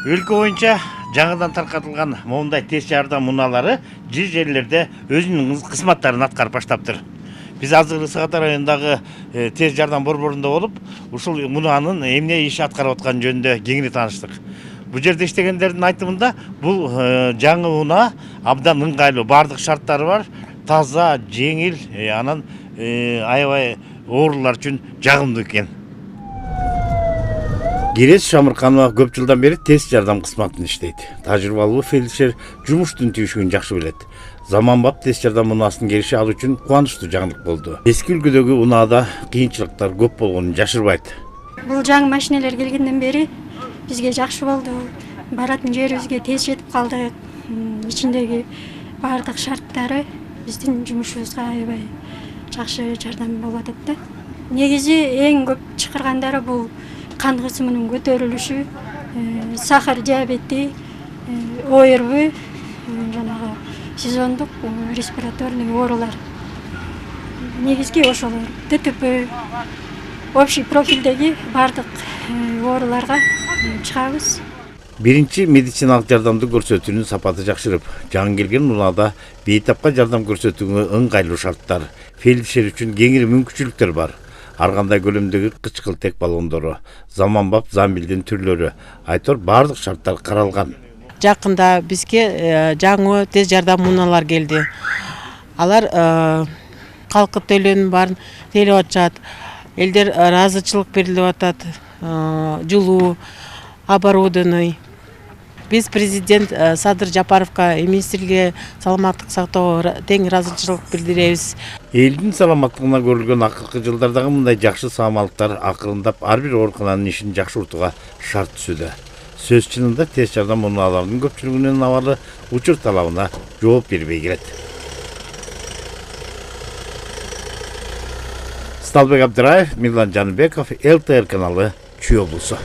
Өлкө боюнча жаңыдан таркатылган моундай тез жардам унаалары жер жерлерде өзүнүн кызматтарын аткарып баштаптыр. Биз азыр Ысык Ата районундагы тез жардам борборунда болуп, ушул унаанын эмне иш аткарып атканы жөнүндө кеңири тааныштык. Бул жерде иштегендердин айтымында бул жаңы унаа абдан ыңгайлуу, бардык шарттары бар, таза, жеңил, анан аябай оорулар үчүн жагымдуу экен. Герес Шамырканова көп жылдан бери тез жардам кызматында иштейт. Тажрыйбалуу фельдшер жумуштун түйүшүгүн жакшы билет. Заманбап тез жардам унаасынын келиши ал үчүн кубанычтуу жаңылык болду. Эски үлгүдөгү унаада кыйынчылыктар көп болгонун жашырбайт. Бул жаңы машиналар келгенден бери бизге жакшы болду. Баратын жерибизге тез жетип калдык. Ичиндеги бардык шарттары биздин жумушубузга аябай жакшы жардам болуп атат да. Негизи эң көп чакыргандары бул кан кысымынын көтөрүлүшү, сахар диабети, ОРВ, жанагы сезондук респираторный оорулар. Негизги ошолор. ДТП, общий профилдеги бардык ооруларга чыгабыз. Биринчи медициналык жардамды көрсөтүүнүн сапаты жакшырып, жаңы келген унаада бейтапка жардам көрсөтүүгө ыңгайлуу шарттар, фельдшер үчүн кеңири мүмкүнчүлүктөр бар. Ар кандай көлөмдөгү кычкылтек баллондору, заманбап замбилдин түрлөрү, айтор бардык шарттар каралган. Жакында бизге жаңы тез жардам унаалар келди. Алар калкы төлөнүн баарын тейлеп атышат. Элдер ыраазычылык берилип атат. Жылуу, оборудованный. Биз президент Садыр Жапаровго, министрге саламаттык сактоого тең ыраазычылык билдиребиз. Элдин саламаттыгына көрүлгөн акыркы жылдардагы мындай жакшы саамалыктар акырындап ар бир оорукананын ишин жакшыртууга шарт түзүүдө. Сөз чынында тез жардам унааларынын көпчүлүгүнүн абалы учур талабына жооп бербей келет. Сталбек Абдыраев, Мирлан Жаныбеков, ЛТР каналы, Чүй облусу.